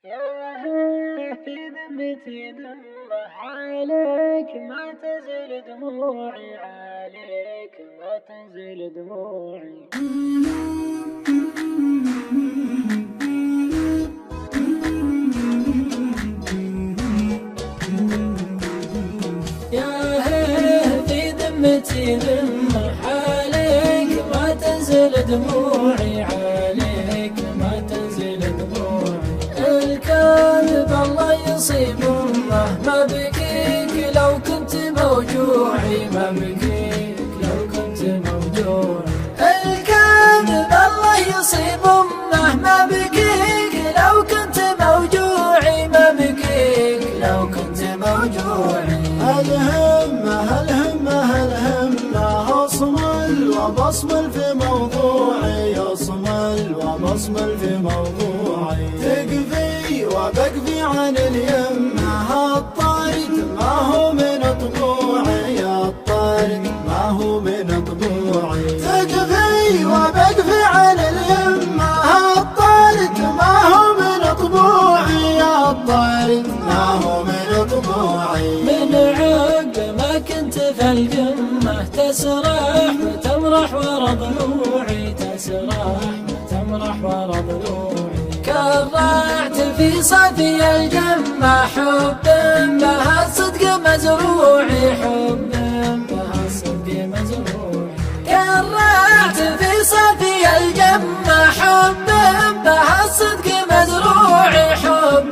في ذمتي دمه عليك ما تزل دموعي، عليك ما تزل دموعي. يا هيه في ذمتي دمه عليك ما تزل دموعي، عليك ما تزل دموعي. الكاذب الله يصيب مهما بكيك لو كنت موجوعي، ما بكيك لو كنت موجوعي. الكاذب الله يصيب مهما بكيك لو كنت موجوعي، ما بكيك لو كنت موجوعي. الهمة أصمل وبصمل في موضوعي، أصمل وبصمل في موضوعي. تكفي وبكفي عن اليمة، الطارد ما هو من طبوعي، الطارد ما هو من طبوعي. تكفي وبكفي عن اليمة، الطارد ما هو من طبوعي، الطارد ما هو من طبوعي. من عقب ما كنت في القمة تسرح وتمرح ورا ضلوعي، تسرح وتمرح ورا ضلوعي. كرعت في صدي الجمة حب بها الصدق مزروعي، حب بها الصدق مزروعي. كرعت في صدي الجمة حب بها الصدق مزروعي، حب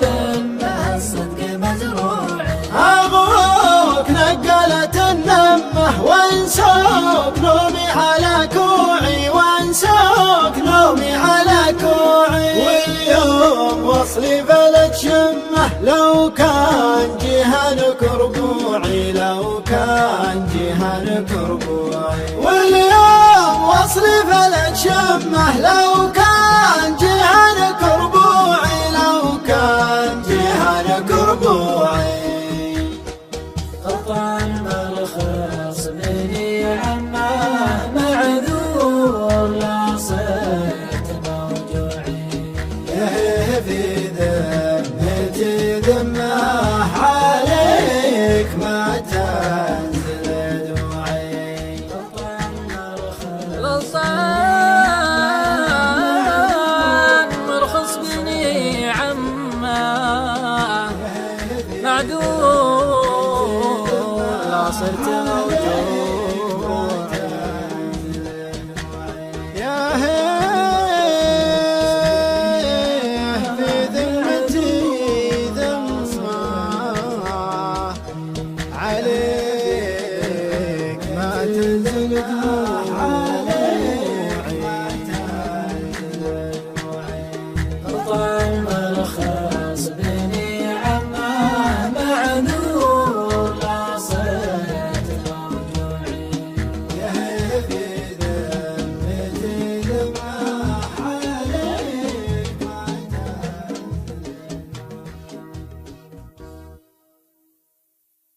بها الصدق مزروعي. أبوك نقلت النمة وانسوك نومي على كوعي، وانسوك نومي على كوعي. واليوم وصلي بلد شمه لو كان جهنك ربوعي، لو كان جهنك ربوعي. واليوم وصلي بلد شمه لو كان جهنك ربوعي، لو كان جهنك ربوعي. قطع المرخص مني عماه معذور لا صرت موجوعي. في ذمتي ذمه عليك ما تنزل دموعي. قطع المرخص مرخص مني عماه معذور لا صرت موجوع. يا هيه في ذمتي ذمة عليك ما تنزل دموعي.